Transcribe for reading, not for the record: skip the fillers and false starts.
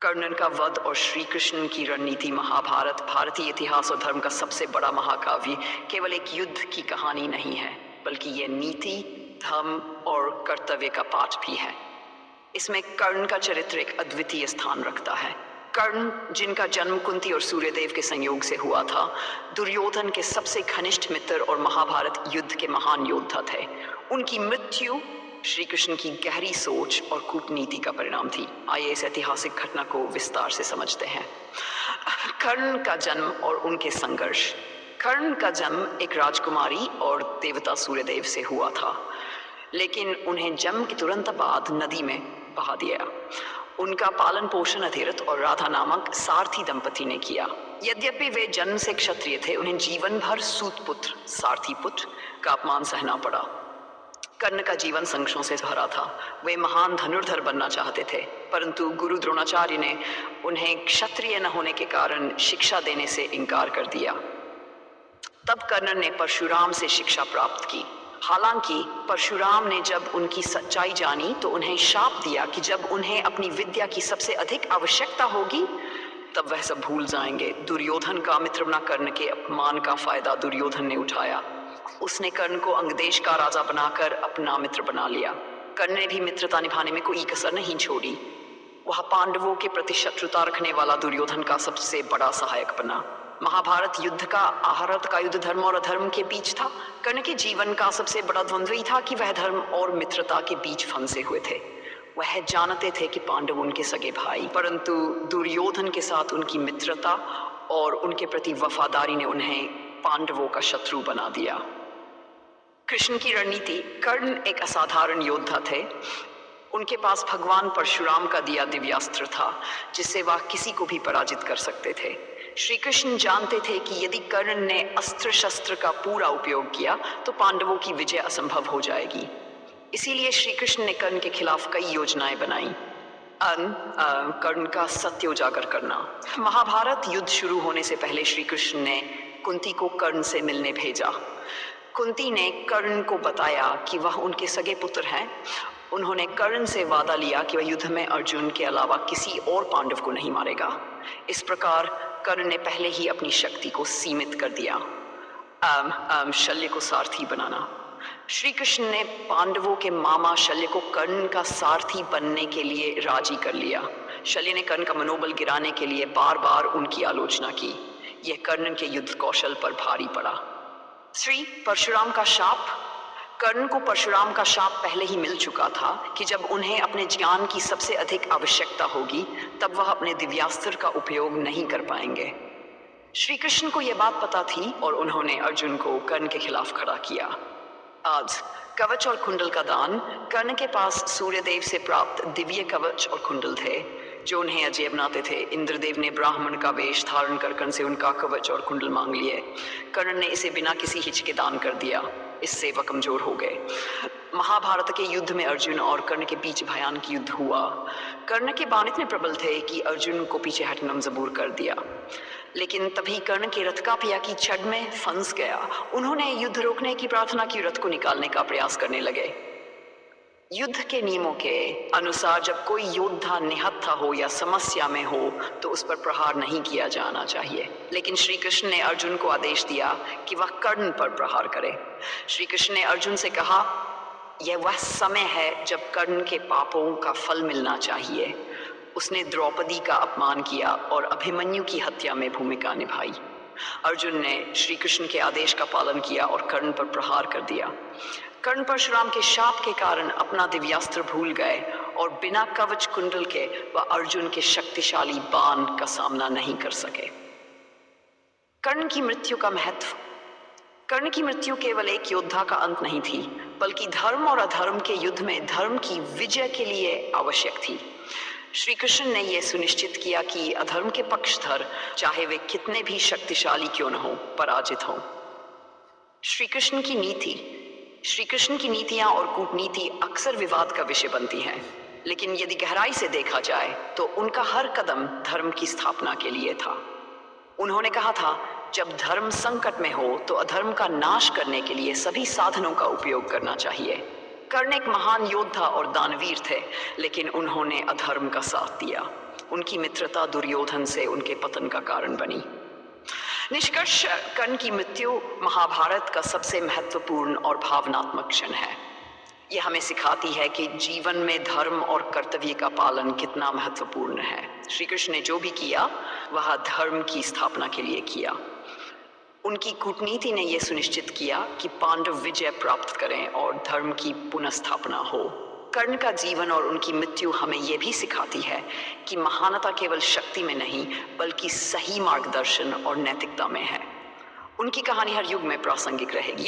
कर्णन का वध और श्री कृष्ण की रणनीति। महाभारत भारतीय इतिहास और धर्म का सबसे बड़ा महाकाव्य केवल एक युद्ध की कहानी नहीं है, बल्कि यह नीति, धर्म और कर्तव्य का पाठ भी है। इसमें कर्ण का चरित्र एक अद्वितीय स्थान रखता है। कर्ण, जिनका जन्म कुंती और सूर्यदेव के संयोग से हुआ था, दुर्योधन के सबसे घनिष्ठ मित्र और महाभारत युद्ध के महान योद्धा थे। उनकी मृत्यु श्री कृष्ण की गहरी सोच और कूटनीति का परिणाम थी। आइए इस ऐतिहासिक घटना को विस्तार से समझते हैं। कर्ण का जन्म और उनके संघर्ष। कर्ण का जन्म एक राजकुमारी और देवता सूर्यदेव से हुआ था, लेकिन उन्हें जन्म के तुरंत बाद नदी में बहा दिया। उनका पालन पोषण अधिरथ और राधा नामक सारथी दंपति ने किया। यद्यपि वे जन्म से क्षत्रिय थे, उन्हें जीवन भर सूतपुत्र, सारथी पुत्र का अपमान सहना पड़ा। कर्ण का जीवन संघर्षों से भरा था। वे महान धनुर्धर बनना चाहते थे, परंतु गुरु द्रोणाचार्य ने उन्हें क्षत्रिय न होने के कारण शिक्षा देने से इनकार कर दिया। तब कर्ण ने परशुराम से शिक्षा प्राप्त की। हालांकि परशुराम ने जब उनकी सच्चाई जानी तो उन्हें शाप दिया कि जब उन्हें अपनी विद्या की सबसे अधिक आवश्यकता होगी तब वह सब भूल जाएंगे। दुर्योधन का मित्र बना कर्ण के अपमान का फायदा दुर्योधन ने उठाया। उसने कर्ण को अंगदेश का राजा बनाकर अपना मित्र बना लिया। कर्ण ने भी मित्रता निभाने में कोई कसर नहीं छोड़ी। वह पांडवों के प्रति शत्रुता रखने वाला दुर्योधन का सबसे बड़ा सहायक बना। महाभारत युद्ध का आहारत का युद्ध धर्म और अधर्म के बीच था। कर्ण के जीवन का सबसे बड़ा द्वंद्व ही था कि वह धर्म और मित्रता के बीच फंसे हुए थे। वह जानते थे कि पांडव उनके सगे भाई, परंतु दुर्योधन के साथ उनकी मित्रता और उनके प्रति वफादारी ने उन्हें पांडवों का शत्रु बना दिया। कृष्ण की रणनीति। कर्ण एक असाधारण योद्धा थे। उनके पास भगवान परशुराम का दिया दिव्यास्त्र था, जिससे वह किसी को भी पराजित कर सकते थे। श्री कृष्ण जानते थे कि यदि कर्ण ने अस्त्र शस्त्र का पूरा उपयोग किया तो पांडवों की विजय असंभव हो जाएगी। इसीलिए श्री कृष्ण ने कर्ण के खिलाफ कई योजनाएं बनाई। कर्ण का सत्य उजागर करना। महाभारत युद्ध शुरू होने से पहले श्री कृष्ण ने कुंती को कर्ण से मिलने भेजा। कुंती ने कर्ण को बताया कि वह उनके सगे पुत्र हैं। उन्होंने कर्ण से वादा लिया कि वह युद्ध में अर्जुन के अलावा किसी और पांडव को नहीं मारेगा। इस प्रकार कर्ण ने पहले ही अपनी शक्ति को सीमित कर दिया। शल्य को सारथी बनाना। श्री कृष्ण ने पांडवों के मामा शल्य को कर्ण का सारथी बनने के लिए राजी कर लिया। शल्य ने कर्ण का मनोबल गिराने के लिए बार बार उनकी आलोचना की। यह कर्ण के युद्ध कौशल पर भारी पड़ा। परशुराम का शाप। कर्ण को परशुराम का शाप पहले ही मिल चुका था कि जब उन्हें अपने ज्ञान की सबसे अधिक आवश्यकता होगी तब वह अपने दिव्यास्त्र का उपयोग नहीं कर पाएंगे। श्री कृष्ण को यह बात पता थी और उन्होंने अर्जुन को कर्ण के खिलाफ खड़ा किया। आज कवच और कुंडल का दान। कर्ण के पास सूर्यदेव से प्राप्त दिव्य कवच और कुंडल थे जो उन्हें अजय बनाते थे। इंद्रदेव ने ब्राह्मण का वेश धारण कर कर्ण से उनका कवच और कुंडल मांग लिए। कर्ण ने इसे बिना किसी हिचके दान कर दिया। इससे वह कमजोर हो गए। महाभारत के युद्ध में अर्जुन और कर्ण के बीच भयानक युद्ध हुआ। कर्ण के बाण इतने प्रबल थे कि अर्जुन को पीछे हटना मजबूर कर दिया, लेकिन तभी कर्ण के रथ का पहिया की छड़ में फंस गया। उन्होंने युद्ध रोकने की प्रार्थना की, रथ को निकालने का प्रयास करने लगे। युद्ध के नियमों के अनुसार जब कोई योद्धा निहत्था हो या समस्या में हो तो उस पर प्रहार नहीं किया जाना चाहिए, लेकिन श्री कृष्ण ने अर्जुन को आदेश दिया कि वह कर्ण पर प्रहार करे। श्री कृष्ण ने अर्जुन से कहा, यह वह समय है जब कर्ण के पापों का फल मिलना चाहिए। उसने द्रौपदी का अपमान किया और अभिमन्यु की हत्या में भूमिका निभाई। अर्जुन ने श्री कृष्ण के आदेश का पालन किया और कर्ण पर प्रहार कर दिया। कर्ण परशुराम के शाप के कारण अपना दिव्यास्त्र भूल गए और बिना कवच कुंडल के वह अर्जुन के शक्तिशाली बाण का सामना नहीं कर सके। कर्ण की मृत्यु का महत्व। कर्ण की मृत्यु केवल एक योद्धा का अंत नहीं थी, बल्कि धर्म और अधर्म के युद्ध में धर्म की विजय के लिए आवश्यक थी। श्री कृष्ण ने यह सुनिश्चित किया कि अधर्म के पक्षधर, चाहे वे कितने भी शक्तिशाली क्यों न हो, पराजित हों। श्री कृष्ण की नीति। श्री कृष्ण की नीतियां और कूटनीति अक्सर विवाद का विषय बनती हैं, लेकिन यदि गहराई से देखा जाए तो उनका हर कदम धर्म की स्थापना के लिए था। उन्होंने कहा था, जब धर्म संकट में हो तो अधर्म का नाश करने के लिए सभी साधनों का उपयोग करना चाहिए। कर्ण एक महान योद्धा और दानवीर थे, लेकिन उन्होंने अधर्म का साथ दिया। उनकी मित्रता दुर्योधन से उनके पतन का कारण बनी। निष्कर्ष, कर्ण की मृत्यु महाभारत का सबसे महत्वपूर्ण और भावनात्मक क्षण है। यह हमें सिखाती है कि जीवन में धर्म और कर्तव्य का पालन कितना महत्वपूर्ण है। श्री कृष्ण ने जो भी किया वह धर्म की स्थापना के लिए किया। उनकी कूटनीति ने यह सुनिश्चित किया कि पांडव विजय प्राप्त करें और धर्म की पुनर्स्थापना हो। कर्ण का जीवन और उनकी मृत्यु हमें यह भी सिखाती है कि महानता केवल शक्ति में नहीं बल्कि सही मार्गदर्शन और नैतिकता में है। उनकी कहानी हर युग में प्रासंगिक रहेगी।